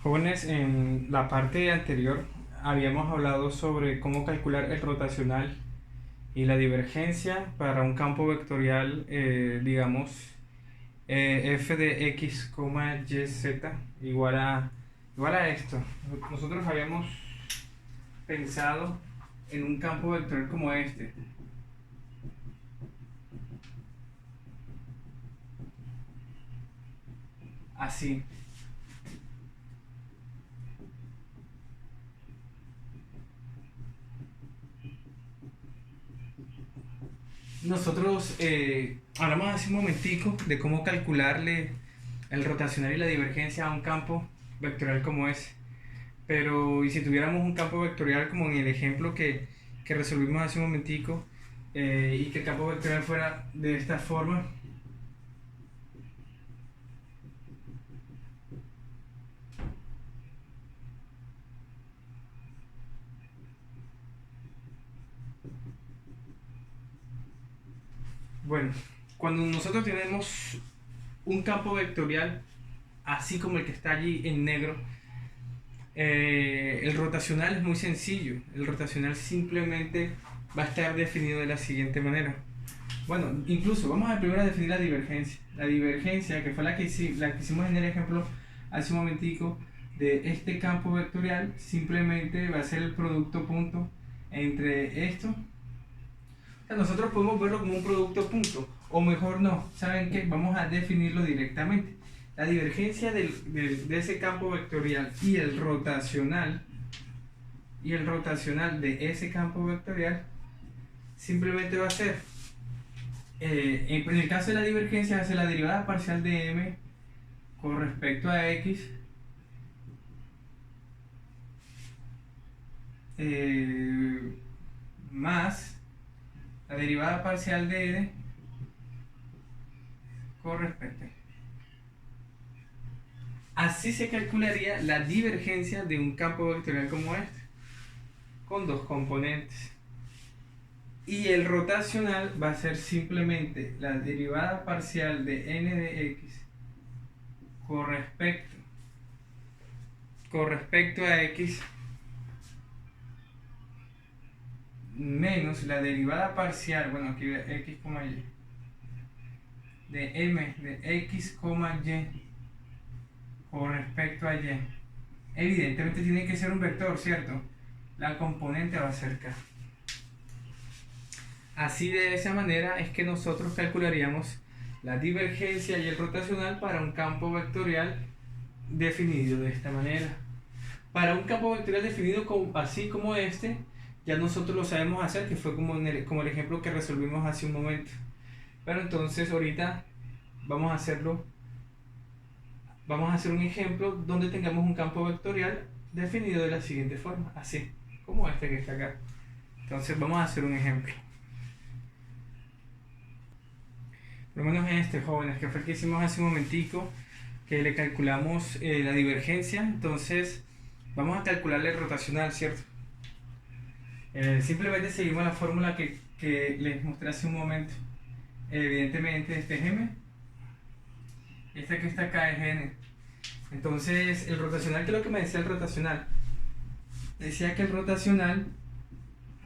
Jóvenes, en la parte anterior habíamos hablado sobre cómo calcular el rotacional y la divergencia para un campo vectorial, digamos, f de x, y, z igual a esto. Nosotros habíamos pensado en un campo vectorial como este. Así. Nosotros hablamos hace un momentico de cómo calcularle el rotacional y la divergencia a un campo vectorial como ese. Pero, ¿y si tuviéramos un campo vectorial como en el ejemplo que resolvimos hace un momentico, y que el campo vectorial fuera de esta forma? Bueno, cuando nosotros tenemos un campo vectorial así como el que está allí en negro, el rotacional es muy sencillo. El rotacional simplemente va a estar definido de la siguiente manera. Bueno, incluso vamos a primero a definir la divergencia. La divergencia, que fue la que hicimos en el ejemplo hace un momentico, de este campo vectorial, simplemente va a ser el producto punto entre esto. O sea, nosotros podemos verlo como un producto punto, o mejor no. ¿Saben qué? Vamos a definirlo directamente. La divergencia de ese campo vectorial y el rotacional de ese campo vectorial simplemente va a ser, en el caso de la divergencia, va a ser la derivada parcial de m con respecto a x, más la derivada parcial de n con respecto a y. Así se calcularía la divergencia de un campo vectorial como este, con dos componentes. Y el rotacional va a ser simplemente la derivada parcial de n de x con respecto a x menos la derivada parcial, bueno, aquí x, y, de m de x, y con respecto a y. Evidentemente tiene que ser un vector, ¿cierto? La componente va a ser k. Así, de esa manera es que nosotros calcularíamos la divergencia y el rotacional para un campo vectorial definido de esta manera. Para un campo vectorial definido así como este, ya nosotros lo sabemos hacer, que fue como el ejemplo que resolvimos hace un momento. Pero entonces ahorita vamos a hacerlo. Vamos a hacer un ejemplo donde tengamos un campo vectorial definido de la siguiente forma, así como este que está acá. Entonces vamos a hacer un ejemplo. Por lo menos este, jóvenes, que fue el que hicimos hace un momentico, que le calculamos la divergencia. Entonces vamos a calcularle el rotacional, ¿cierto? Simplemente seguimos la fórmula que les mostré hace un momento. Evidentemente este es m, esta que está acá es n. Entonces el rotacional, ¿qué es lo que me decía el rotacional? Decía que el rotacional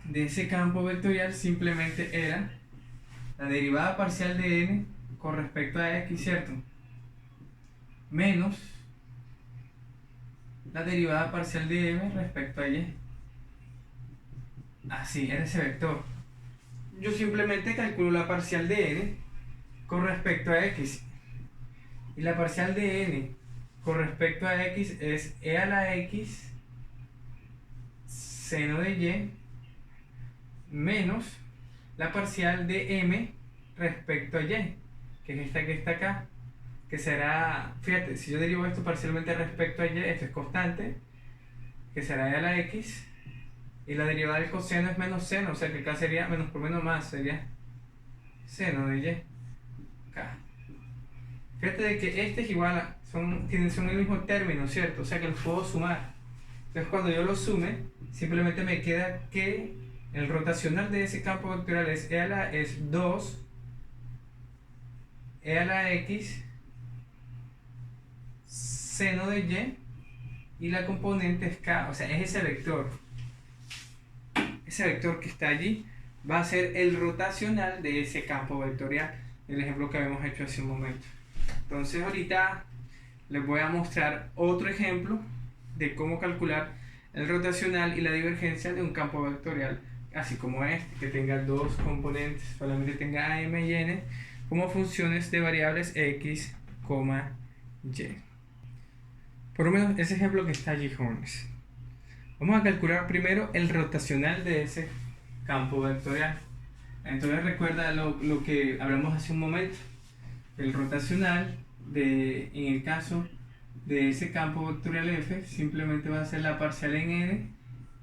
de ese campo vectorial simplemente era la derivada parcial de n con respecto a x, ¿cierto? Menos la derivada parcial de m respecto a y. Así, era ese vector. Yo simplemente calculo la parcial de n con respecto a x. Y la parcial de n con respecto a x es e a la x seno de y menos la parcial de m respecto a y, que es esta que está acá, que será, fíjate, si yo derivo esto parcialmente respecto a y, esto es constante, que será e a la x, y la derivada del coseno es menos seno, o sea que acá sería menos por menos más, sería seno de y, acá. Fíjate de que este es igual a, son el mismo término, ¿cierto? O sea que los puedo sumar. Entonces cuando yo los sume, simplemente me queda que el rotacional de ese campo vectorial es 2 e a la x seno de y, y la componente es k, o sea, es ese vector. Ese vector que está allí va a ser el rotacional de ese campo vectorial, el ejemplo que habíamos hecho hace un momento. Entonces ahorita les voy a mostrar otro ejemplo de cómo calcular el rotacional y la divergencia de un campo vectorial, así como este, que tenga dos componentes, solamente tenga a, m y n como funciones de variables x, y. Por lo menos ese ejemplo que está allí, jóvenes. Vamos a calcular primero el rotacional de ese campo vectorial. Entonces recuerda lo que hablamos hace un momento. El rotacional en el caso de ese campo vectorial f simplemente va a ser la parcial en n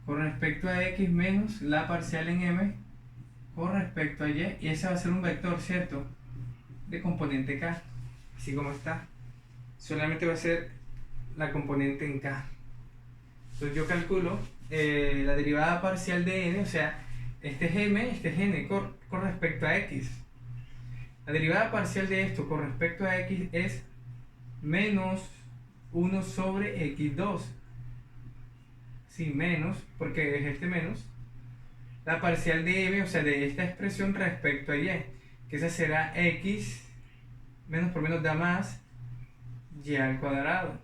con respecto a x menos la parcial en m con respecto a y. Y ese va a ser un vector, ¿cierto? De componente k, así como está. Solamente va a ser la componente en k. Entonces yo calculo la derivada parcial de n, o sea, este es m, este es n con respecto a x. La derivada parcial de esto con respecto a x es menos 1 sobre x2. Sí, menos, porque es este menos. La parcial de m, o sea, de esta expresión respecto a y, que esa será x, menos por menos da más, y al cuadrado.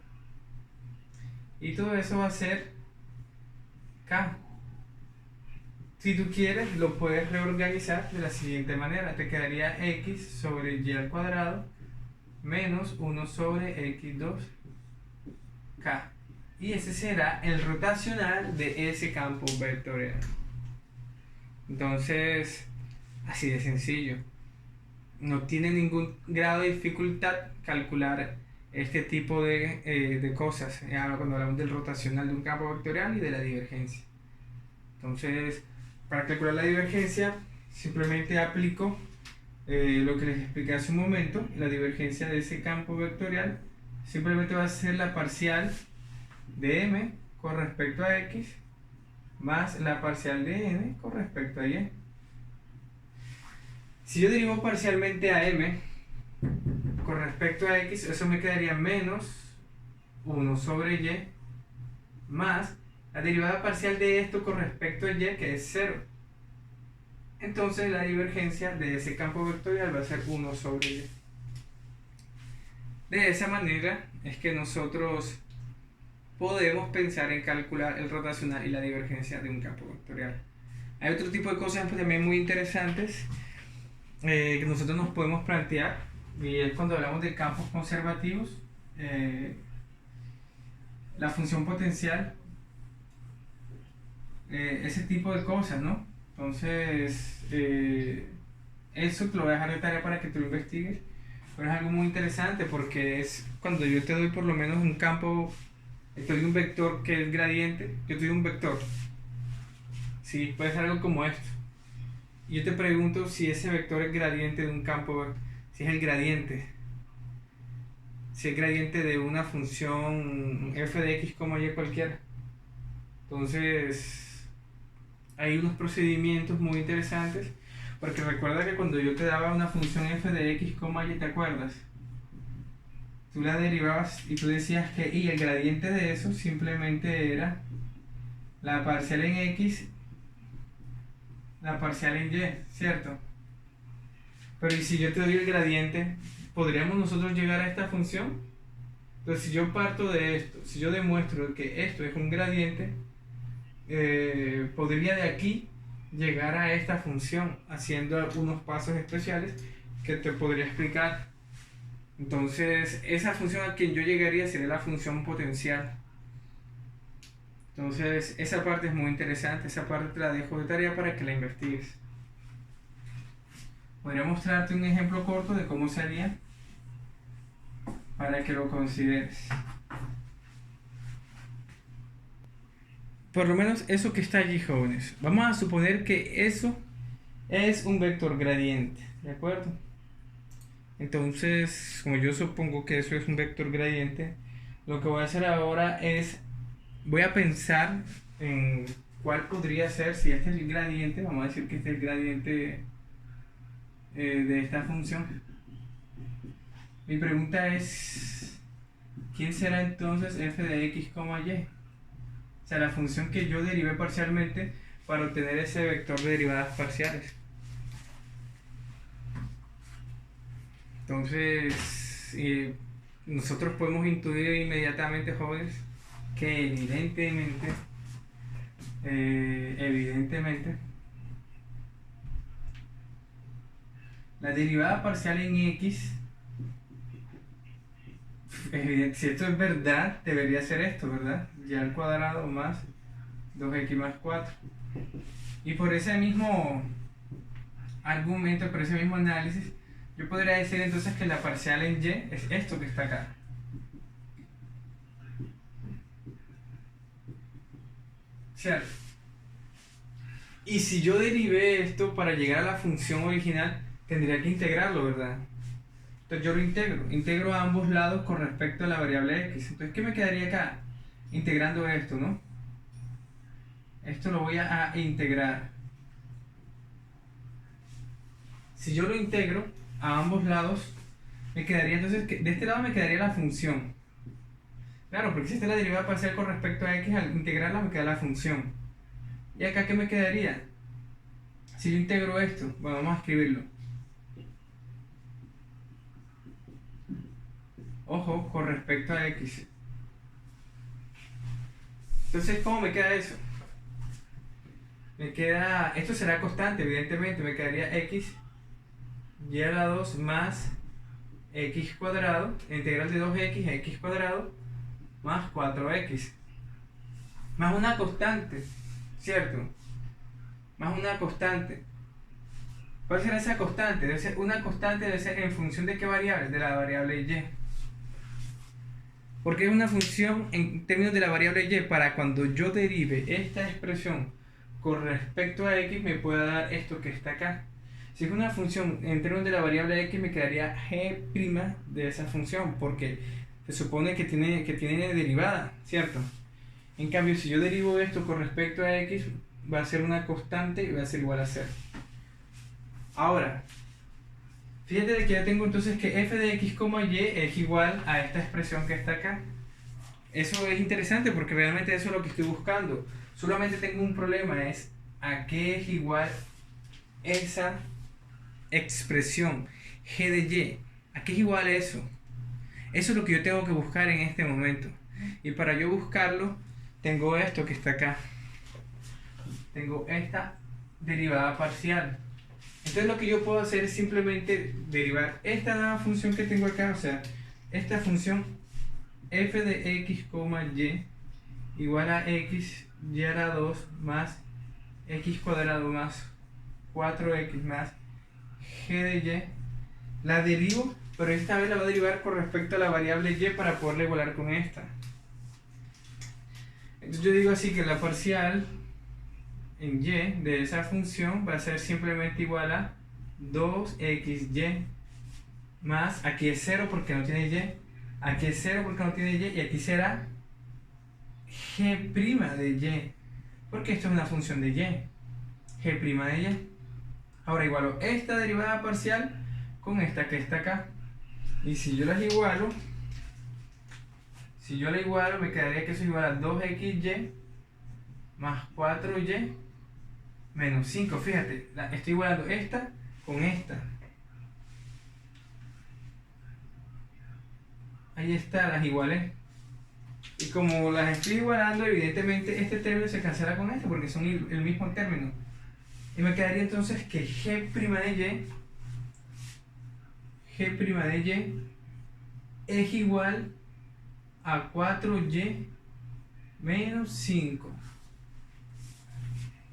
Y todo eso va a ser k. Si tú quieres, lo puedes reorganizar de la siguiente manera. Te quedaría x sobre y al cuadrado menos 1 sobre x2 k. Y ese será el rotacional de ese campo vectorial. Entonces, así de sencillo. No tiene ningún grado de dificultad calcular este tipo de cosas cuando hablamos del rotacional de un campo vectorial y de la divergencia. Entonces, para calcular la divergencia, simplemente aplico lo que les expliqué hace un momento. La divergencia de ese campo vectorial simplemente va a ser la parcial de m con respecto a x más la parcial de n con respecto a y. Si yo derivo parcialmente a m con respecto a x, eso me quedaría menos 1 sobre y más la derivada parcial de esto con respecto a y, que es 0. Entonces la divergencia de ese campo vectorial va a ser 1 sobre y. De esa manera es que nosotros podemos pensar en calcular el rotacional y la divergencia de un campo vectorial. Hay otro tipo de cosas también muy interesantes que nosotros nos podemos plantear, y es cuando hablamos de campos conservativos, la función potencial, ese tipo de cosas, ¿no? Entonces, eso te lo voy a dejar de tarea para que tú lo investigues, pero es algo muy interesante porque es cuando yo te doy por lo menos un campo, te doy un vector que es gradiente, yo te doy un vector, sí, puede ser algo como esto. Yo te pregunto si ese vector es gradiente de un campo, si es el gradiente, si es gradiente de una función f de x, y cualquiera. Entonces, hay unos procedimientos muy interesantes, porque recuerda que cuando yo te daba una función f de x, y, ¿te acuerdas? Tú la derivabas y tú decías que y el gradiente de eso simplemente era la parcial en x, la parcial en y, ¿cierto? Pero ¿y si yo te doy el gradiente? ¿Podríamos nosotros llegar a esta función? Entonces, si yo parto de esto, si yo demuestro que esto es un gradiente, podría de aquí llegar a esta función haciendo unos pasos especiales que te podría explicar. Entonces, esa función a quien yo llegaría sería la función potencial. Entonces, esa parte es muy interesante, esa parte te la dejo de tarea para que la investigues. Podría mostrarte un ejemplo corto de cómo se haría para que lo consideres. Por lo menos eso que está allí, jóvenes. Vamos a suponer que eso es un vector gradiente, ¿de acuerdo? Entonces, como yo supongo que eso es un vector gradiente, lo que voy a hacer ahora es, voy a pensar en cuál podría ser, si este es el gradiente, vamos a decir que este es el gradiente de esta función. Mi pregunta es, ¿quién será entonces f de x, y? O sea, la función que yo derivé parcialmente para obtener ese vector de derivadas parciales. Entonces, nosotros podemos intuir inmediatamente, jóvenes, que evidentemente, la derivada parcial en x, si esto es verdad, debería ser esto, ¿verdad? Y al cuadrado más 2x más 4. Y por ese mismo argumento, por ese mismo análisis, yo podría decir entonces que la parcial en y es esto que está acá. ¿Cierto? Y si yo derivé esto para llegar a la función original, tendría que integrarlo, ¿verdad? Entonces yo lo integro a ambos lados con respecto a la variable x. Entonces, ¿qué me quedaría acá? Integrando esto, ¿no? Esto lo voy a integrar. Si yo lo integro a ambos lados, me quedaría entonces, de este lado me quedaría la función. Claro, porque si esta es la derivada parcial con respecto a x, al integrarla me queda la función. ¿Y acá qué me quedaría? Si yo integro esto, bueno, vamos a escribirlo. Ojo, con respecto a x. Entonces, ¿cómo me queda eso? Me queda, esto será constante, evidentemente, me quedaría x y a la 2 más x cuadrado, integral de 2x a x cuadrado, más 4x. Más una constante, ¿cierto? Más una constante. ¿Cuál será esa constante? Debe ser una constante, debe ser en función de qué variable, de la variable y. Porque es una función en términos de la variable y para cuando yo derive esta expresión con respecto a x me pueda dar esto que está acá. Si es una función en términos de la variable x me quedaría g' de esa función porque se supone que tiene derivada, ¿cierto? En cambio, si yo derivo esto con respecto a x va a ser una constante y va a ser igual a 0. Ahora, fíjate de que ya tengo entonces que f de x, y es igual a esta expresión que está acá. Eso es interesante porque realmente eso es lo que estoy buscando. Solamente tengo un problema, es a qué es igual esa expresión g de y. ¿A qué es igual eso? Eso es lo que yo tengo que buscar en este momento. Y para yo buscarlo, tengo esto que está acá. Tengo esta derivada parcial. Entonces lo que yo puedo hacer es simplemente derivar esta nueva función que tengo acá, o sea, esta función f de x, y igual a x y a la 2 más x cuadrado más 4x más g de y, la derivo, pero esta vez la voy a derivar con respecto a la variable y para poderla igualar con esta. Entonces yo digo así que la parcial en y de esa función va a ser simplemente igual a 2xy más, aquí es 0 porque no tiene y, aquí es 0 porque no tiene y aquí será g' de y, porque esto es una función de y, g' de y. Ahora igualo esta derivada parcial con esta que está acá, y si yo las igualo, me quedaría que eso es igual a 2xy más 4y menos 5. Fíjate, estoy igualando esta con esta. Ahí está, las igualé. Y como las estoy igualando, evidentemente este término se cancela con este porque son el mismo término. Y me quedaría entonces que g' de y es igual a 4y menos 5.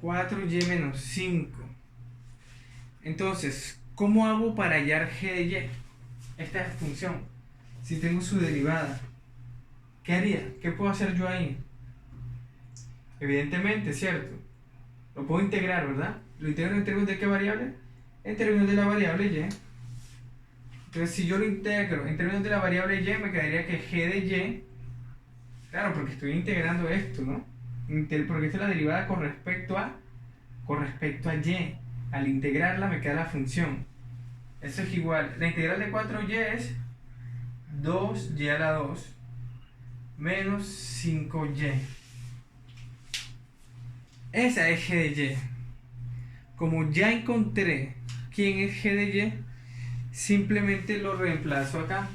4y menos 5. Entonces, ¿cómo hago para hallar g de y? Esta función, si tengo su derivada, ¿qué haría? ¿Qué puedo hacer yo ahí? Evidentemente, ¿cierto? Lo puedo integrar, ¿verdad? ¿Lo integro en términos de qué variable? En términos de la variable y. Entonces, si yo lo integro en términos de la variable y, me quedaría que g de y, claro, porque estoy integrando esto, ¿no? Porque esta es la derivada con respecto a y. Al integrarla me queda la función. Eso es igual. La integral de 4y es 2y a la 2 menos 5y. Esa es g de y. Como ya encontré quién es g de y, simplemente lo reemplazo acá.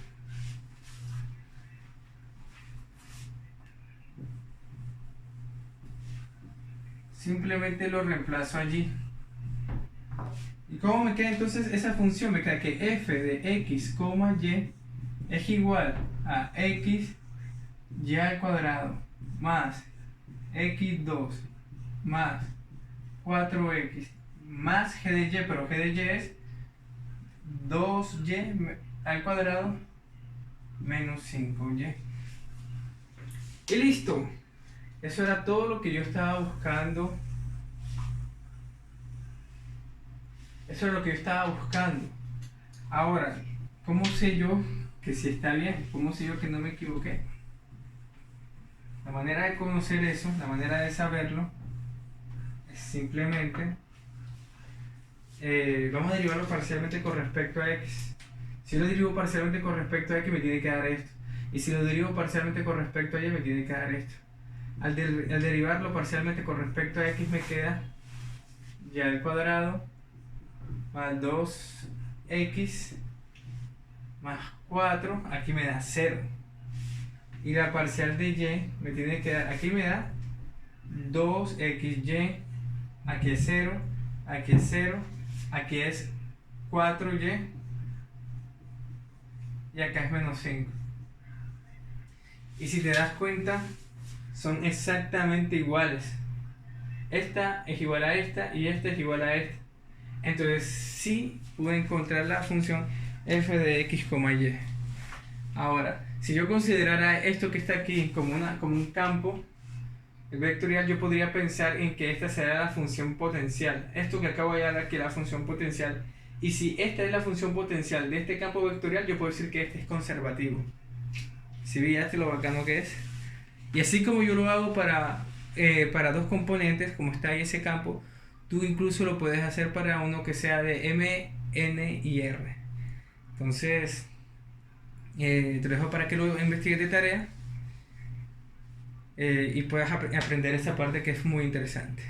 Simplemente lo reemplazo allí. ¿Y cómo me queda entonces esa función? Me queda que f de x, y es igual a x y al cuadrado más x2 más 4x más g de y, pero g de y es 2y al cuadrado menos 5y. Y listo. Eso era todo lo que yo estaba buscando. Eso es lo que yo estaba buscando. Ahora, ¿cómo sé yo que sí está bien? ¿Cómo sé yo que no me equivoqué? La manera de conocer eso, la manera de saberlo, es simplemente vamos a derivarlo parcialmente con respecto a x. Si lo derivo parcialmente con respecto a x, me tiene que dar esto. Y si lo derivo parcialmente con respecto a y, me tiene que dar esto. Al derivarlo parcialmente con respecto a x, me queda y al cuadrado más 2x más 4, aquí me da 0. Y la parcial de y me tiene que dar, aquí me da 2xy, aquí es 0, aquí es 0, aquí es 4y y acá es menos 5. Y si te das cuenta, son exactamente iguales. Esta es igual a esta y esta es igual a esta. Entonces sí pude encontrar la función f de x, y. Ahora, si yo considerara esto que está aquí como un campo vectorial, yo podría pensar en que esta será la función potencial. Esto que acabo de dar aquí es la función potencial. Y si esta es la función potencial de este campo vectorial, yo puedo decir que este es conservativo. ¿Sí veías lo bacano que es? Y así como yo lo hago para dos componentes, como está ahí ese campo, tú incluso lo puedes hacer para uno que sea de M, N y R. Entonces, te lo dejo para que lo investigues de tarea y puedas aprender esta parte que es muy interesante.